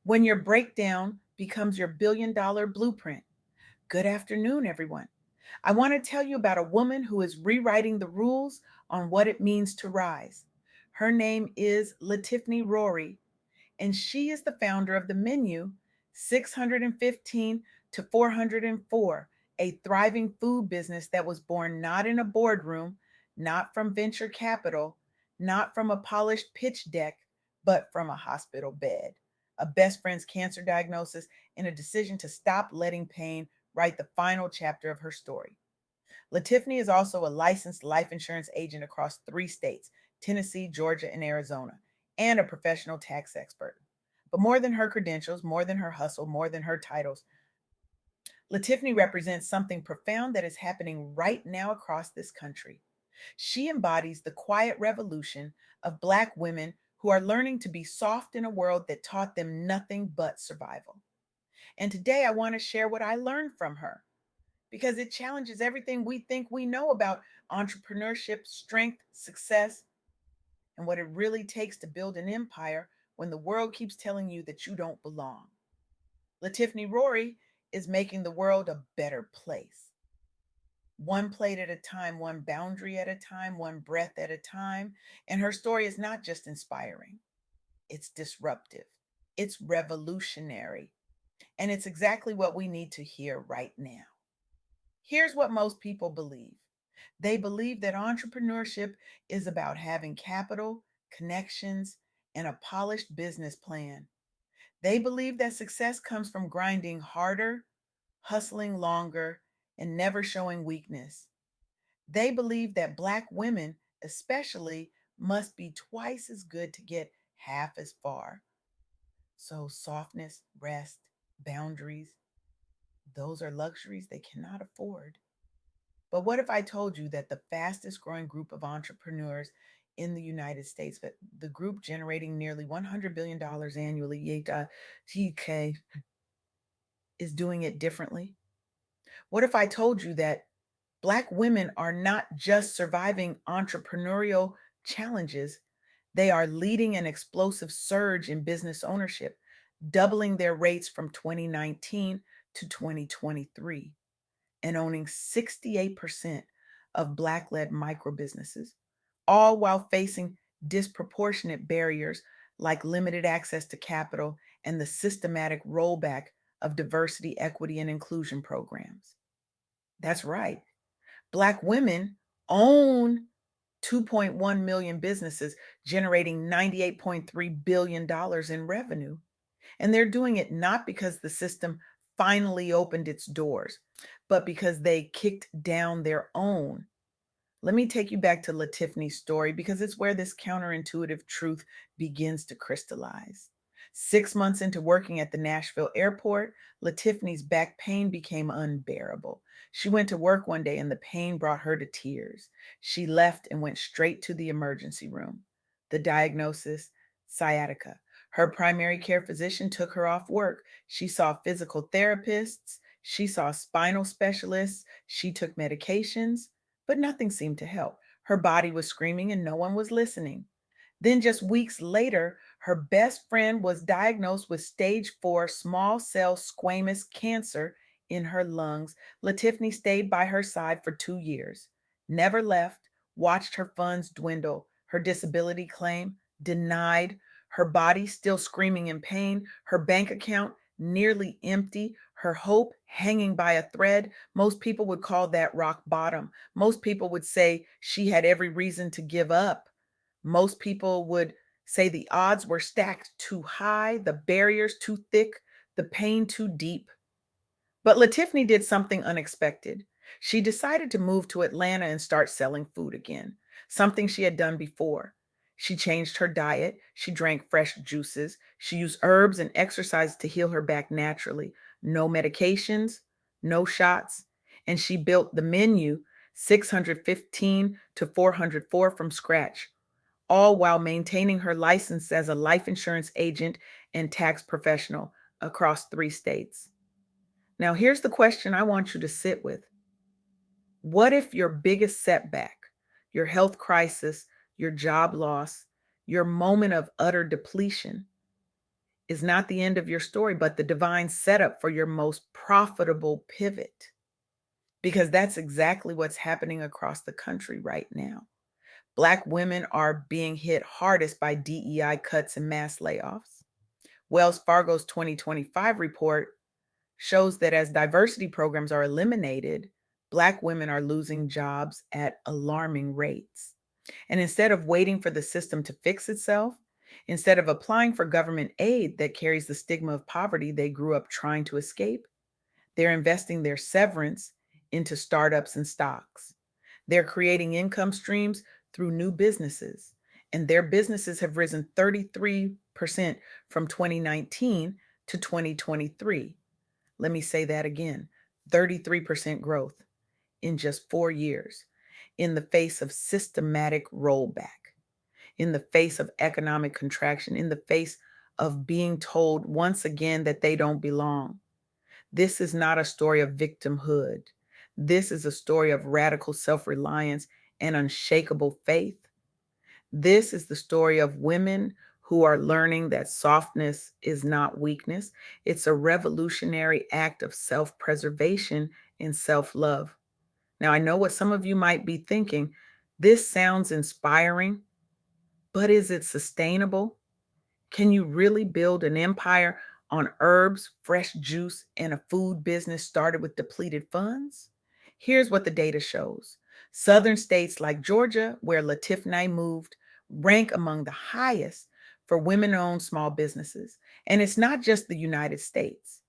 when your breakdown becomes your billion-dollar blueprint. Good afternoon, everyone. I want to tell you about a woman who is rewriting the rules on what it means to rise. Her name is LaTiffney Roary, and she is the founder of the menu 615 to 404, a thriving food business that was born not in a boardroom, not from venture capital, not from a polished pitch deck, but from a hospital bed, a best friend's cancer diagnosis, and a decision to stop letting pain write the final chapter of her story. LaTiffney is also a licensed life insurance agent across 3 states: Tennessee, Georgia, and Arizona, and a professional tax expert. But more than her credentials, more than her hustle, more than her titles, LaTiffney represents something profound that is happening right now across this country. She embodies the quiet revolution of Black women who are learning to be soft in a world that taught them nothing but survival. And today I want to share what I learned from her because it challenges everything we think we know about entrepreneurship, strength, success, and what it really takes to build an empire when the world keeps telling you that you don't belong. LaTiffney Roary is making the world a better place. One plate at a time, one boundary at a time, one breath at a time. And her story is not just inspiring, it's disruptive, it's revolutionary, and it's exactly what we need to hear right now. Here's what most people believe: they believe that entrepreneurship is about having capital, connections, and a polished business plan. They believe that success comes from grinding harder, hustling longer, and never showing weakness. They believe that Black women, especially, must be twice as good to get half as far. So, softness, rest, boundaries, those are luxuries they cannot afford. But what if I told you that the fastest growing group of entrepreneurs in the United States, but the group generating nearly $100 billion annually, TK, is doing it differently? What if I told you that Black women are not just surviving entrepreneurial challenges, they are leading an explosive surge in business ownership, doubling their rates from 2019 to 2023, and owning 68% of Black led micro businesses, all while facing disproportionate barriers like limited access to capital and the systematic rollback of diversity, equity, and inclusion programs? That's right. Black women own 2.1 million businesses, generating $98.3 billion in revenue. And they're doing it not because the system finally opened its doors, but because they kicked down their own. Let me take you back to LaTiffney's story because it's where this counterintuitive truth begins to crystallize. 6 months into working at the Nashville airport, LaTiffney's back pain became unbearable. She went to work one day and the pain brought her to tears. She left and went straight to the emergency room. The diagnosis: sciatica. Her primary care physician took her off work. She saw physical therapists, she saw spinal specialists, she took medications, but nothing seemed to help. Her body was screaming and no one was listening. Then, just weeks later, her best friend was diagnosed with stage 4 small cell squamous cancer in her lungs. LaTiffney stayed by her side for 2 years, never left, watched her funds dwindle, her disability claim denied, her body still screaming in pain, her bank account nearly empty, her hope hanging by a thread. Most people would call that rock bottom. Most people would say she had every reason to give up. Most people would say the odds were stacked too high, the barriers too thick, the pain too deep. But LaTiffney did something unexpected. She decided to move to Atlanta and start selling food again, something she had done before. She changed her diet. She drank fresh juices. She used herbs and exercise to heal her back naturally. No medications, no shots. And she built the menu 615 to 404 from scratch, all while maintaining her license as a life insurance agent and tax professional across 3 states. Now, here's the question I want you to sit with. What if your biggest setback, your health crisis, your job loss, your moment of utter depletion is not the end of your story, but the divine setup for your most profitable pivot. Because that's exactly what's happening across the country right now. Black women are being hit hardest by DEI cuts and mass layoffs. Wells Fargo's 2025 report shows that as diversity programs are eliminated, Black women are losing jobs at alarming rates. And instead of waiting for the system to fix itself, instead of applying for government aid that carries the stigma of poverty they grew up trying to escape, they're investing their severance into startups and stocks. They're creating income streams through new businesses, and their businesses have risen 33% from 2019 to 2023. Let me say that again, 33% growth in just 4 years, in the face of systematic rollback, in the face of economic contraction, in the face of being told once again that they don't belong. This is not a story of victimhood. This is a story of radical self reliance and unshakable faith. This is the story of women who are learning that softness is not weakness, it's a revolutionary act of self preservation and self love. Now, I know what some of you might be thinking. This sounds inspiring, but is it sustainable? Can you really build an empire on herbs, fresh juice, and a food business started with depleted funds? Here's what the data shows. Southern states like Georgia, where LaTiffney moved, rank among the highest for women owned small businesses. And it's not just the United States.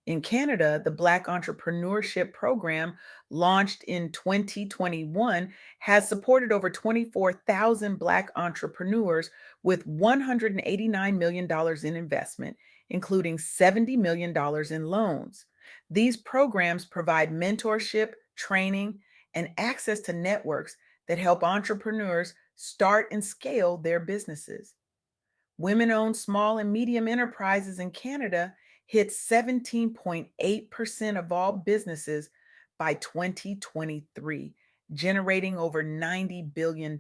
In Canada, the Black Entrepreneurship Program, launched in 2021, has supported over 24,000 Black entrepreneurs with $189 million in investment, including $70 million in loans. These programs provide mentorship, training, and access to networks that help entrepreneurs start and scale their businesses. Women owned small and medium enterprises in Canada hit 17.8% of all businesses by 2023, generating over $90 billion.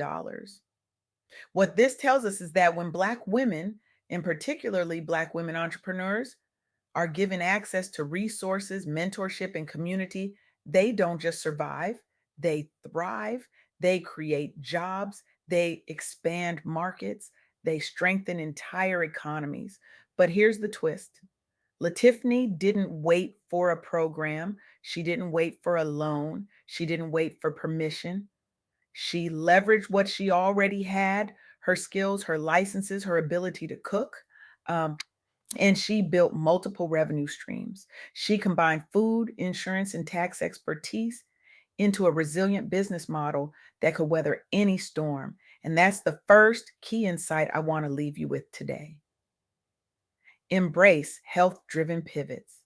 What this tells us is that when Black women, and particularly Black women entrepreneurs, are given access to resources, mentorship, and community, they don't just survive, they thrive, they create jobs, they expand markets, they strengthen entire economies. But here's the twist. LaTiffney didn't wait for a program. She didn't wait for a loan. She didn't wait for permission. She leveraged what she already had, her skills, her licenses, her ability to cook. Um, and she built multiple revenue streams. She combined food, insurance, and tax expertise into a resilient business model that could weather any storm. And that's the first key insight I want to leave you with today. Embrace health driven pivots.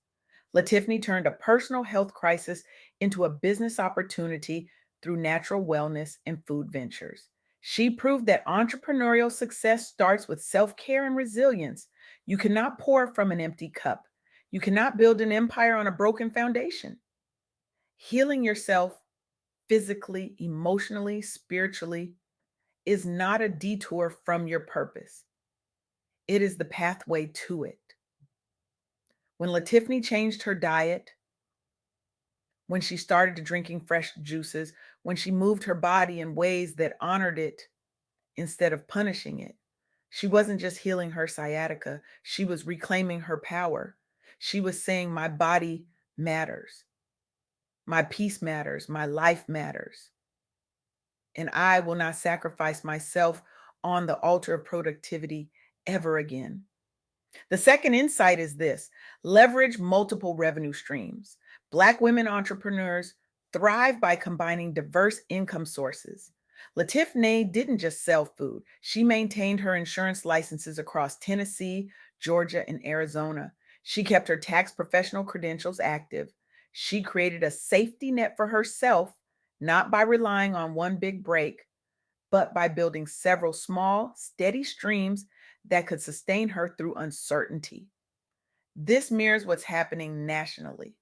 LaTiffney turned a personal health crisis into a business opportunity through natural wellness and food ventures. She proved that entrepreneurial success starts with self care and resilience. You cannot pour from an empty cup. You cannot build an empire on a broken foundation. Healing yourself physically, emotionally, spiritually is not a detour from your purpose, it is the pathway to it. When LaTiffney changed her diet, when she started to drinking fresh juices, when she moved her body in ways that honored it instead of punishing it. She wasn't just healing her sciatica, she was reclaiming her power. She was saying, my body matters, my peace matters, my life matters, and I will not sacrifice myself on the altar of productivity ever again. The second insight is this: leverage multiple revenue streams. Black women entrepreneurs thrive by combining diverse income sources. LaTiffney didn't just sell food, she maintained her insurance licenses across Tennessee, Georgia, and Arizona. She kept her tax professional credentials active. She created a safety net for herself, not by relying on one big break, but by building several small, steady streams that could sustain her through uncertainty. This mirrors what's happening nationally.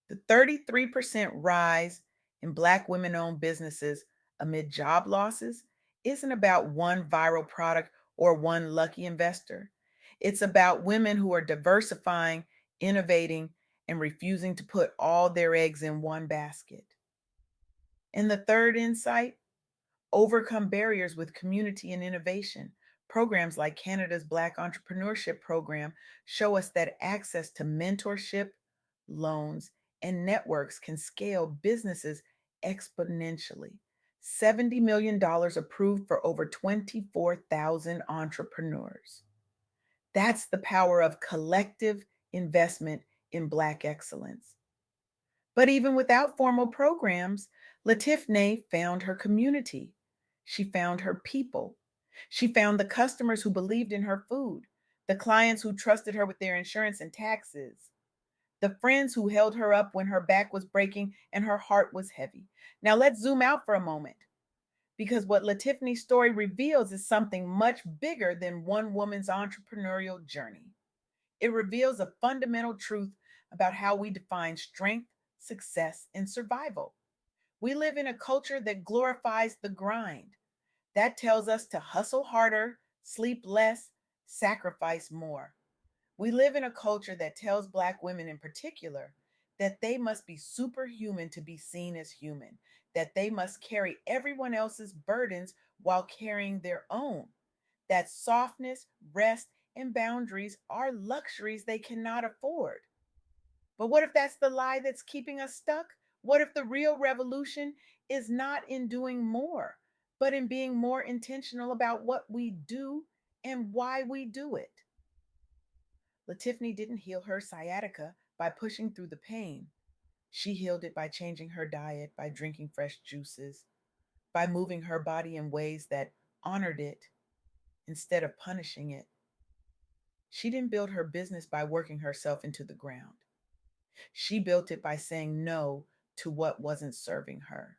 The 33% rise in Black women owned businesses amid job losses isn't about one viral product or one lucky investor. It's about women who are diversifying, innovating, and refusing to put all their eggs in one basket. And the third insight, overcome barriers with community and innovation. Programs like Canada's Black Entrepreneurship Program show us that access to mentorship, loans, and networks can scale businesses exponentially. $70 million dollars approved for over 24,000 entrepreneurs. That's the power of collective investment in Black excellence. But even without formal programs, LaTiffney found her community. She found her people. She found the customers who believed in her food, the clients who trusted her with their insurance and taxes, the friends who held her up when her back was breaking and her heart was heavy. Now let's zoom out for a moment because what LaTiffney's story reveals is something much bigger than one woman's entrepreneurial journey. It reveals a fundamental truth about how we define strength, success, and survival. We live in a culture that glorifies the grind. That tells us to hustle harder, sleep less, sacrifice more. We live in a culture that tells Black women in particular that they must be superhuman to be seen as human, that they must carry everyone else's burdens while carrying their own, that softness, rest, and boundaries are luxuries they cannot afford. But what if that's the lie that's keeping us stuck? What if the real revolution is not in doing more, but in being more intentional about what we do and why we do it? LaTiffney didn't heal her sciatica by pushing through the pain. She healed it by changing her diet, by drinking fresh juices, by moving her body in ways that honored it instead of punishing it. She didn't build her business by working herself into the ground. She built it by saying no to what wasn't serving her,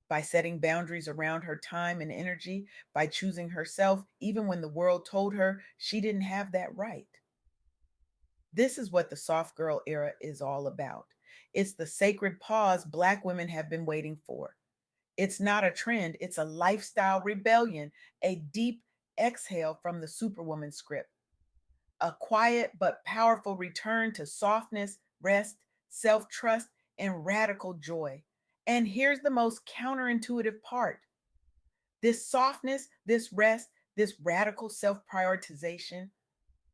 by setting boundaries around her time and energy, by choosing herself even when the world told her she didn't have that right. This is what the soft girl era is all about. It's the sacred pause Black women have been waiting for. It's not a trend, it's a lifestyle rebellion, a deep exhale from the Superwoman script, a quiet but powerful return to softness, rest, self trust, and radical joy. And here's the most counterintuitive part, this softness, this rest, this radical self prioritization,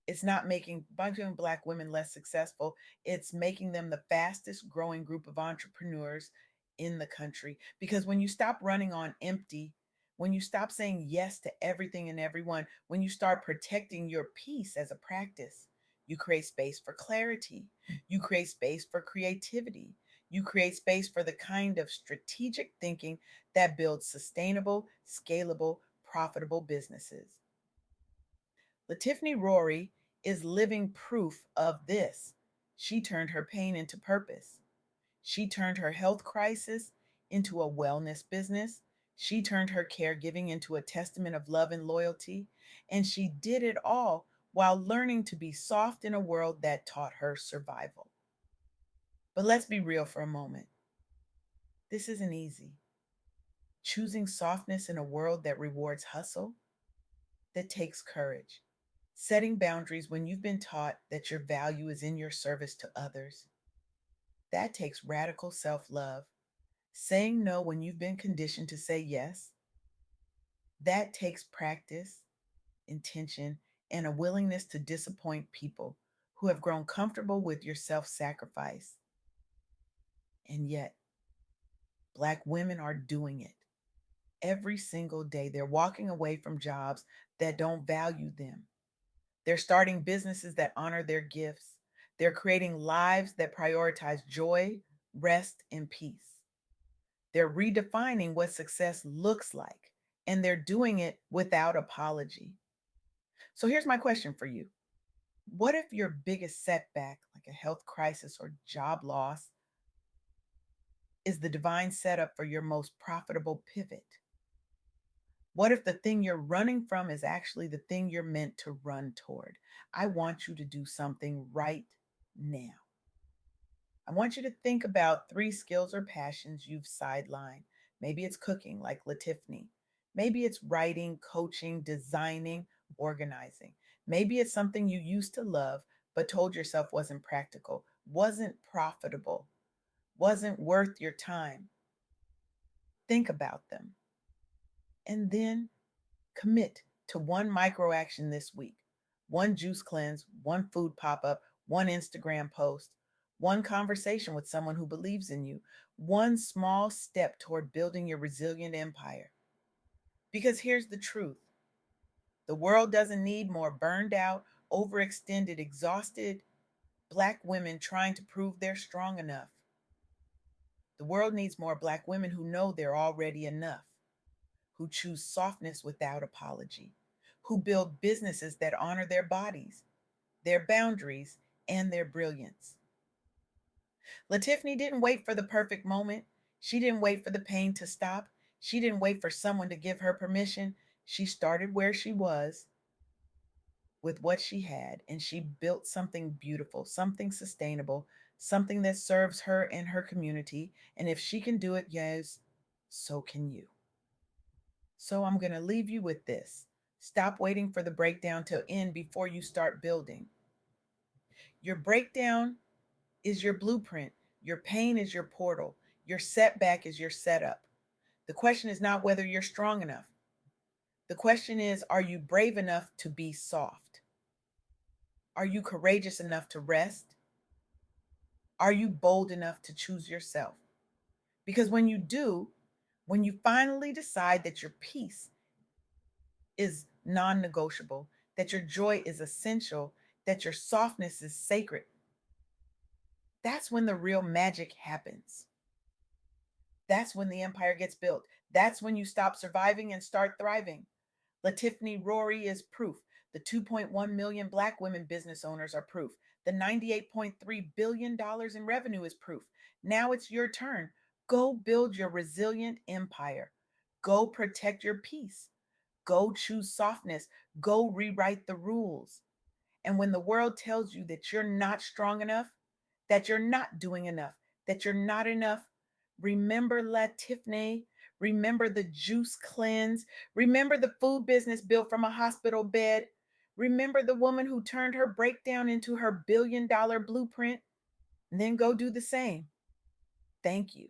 it's not making bunch of Black women less successful. It's making them the fastest growing group of entrepreneurs in the country. Because when you stop running on empty, when you stop saying yes to everything and everyone, when you start protecting your peace as a practice, you create space for clarity. You create space for creativity. You create space for the kind of strategic thinking that builds sustainable, scalable, profitable businesses. LaTiffney Roary is living proof of this. She turned her pain into purpose. She turned her health crisis into a wellness business. She turned her caregiving into a testament of love and loyalty. And she did it all while learning to be soft in a world that taught her survival. But let's be real for a moment. This isn't easy. Choosing softness in a world that rewards hustle, that takes courage. Setting boundaries when you've been taught that your value is in your service to others, that takes radical self love. Saying no when you've been conditioned to say yes, that takes practice, intention, and a willingness to disappoint people who have grown comfortable with your self sacrifice. And yet, Black women are doing it every single day. They're walking away from jobs that don't value them. They're starting businesses that honor their gifts. They're creating lives that prioritize joy, rest, and peace. They're redefining what success looks like, and they're doing it without apology. So here's my question for you. What if your biggest setback, like a health crisis or job loss, is the divine setup for your most profitable pivot? What if the thing you're running from is actually the thing you're meant to run toward? I want you to do something right now. I want you to think about three skills or passions you've sidelined. Maybe it's cooking, like LaTiffney. Maybe it's writing, coaching, designing, organizing. Maybe it's something you used to love, but told yourself wasn't practical, wasn't profitable, wasn't worth your time. Think about them and then commit to one micro action this week, one juice cleanse, one food pop up, one Instagram post, one conversation with someone who believes in you, one small step toward building your resilient empire. Because here's the truth: the world doesn't need more burned out, overextended, exhausted Black women trying to prove they're strong enough. The world needs more Black women who know they're already enough, who choose softness without apology, who build businesses that honor their bodies, their boundaries, and their brilliance. LaTiffney didn't wait for the perfect moment. She didn't wait for the pain to stop. She didn't wait for someone to give her permission. She started where she was with what she had, and she built something beautiful, something sustainable, something that serves her and her community. And if she can do it, yes, so can you. So I'm going to leave you with this: stop waiting for the breakdown to end before you start building. Your breakdown is your blueprint, your pain is your portal, your setback is your setup. The question is not whether you're strong enough. The question is, are you brave enough to be soft? Are you courageous enough to rest? Are you bold enough to choose yourself? Because when you do, when you finally decide that your peace is non negotiable, that your joy is essential, that your softness is sacred, that's when the real magic happens. That's when the empire gets built. That's when you stop surviving and start thriving. LaTiffney Roary is proof. The 2.1 million Black women business owners are proof. The $98.3 billion in revenue is proof. Now it's your turn. Go build your resilient empire. Go protect your peace. Go choose softness. Go rewrite the rules. And when the world tells you that you're not strong enough, that you're not doing enough, that you're not enough, remember LaTiffney. Remember the juice cleanse. Remember the food business built from a hospital bed. Remember the woman who turned her breakdown into her $1 billion blueprint. And then go do the same. Thank you.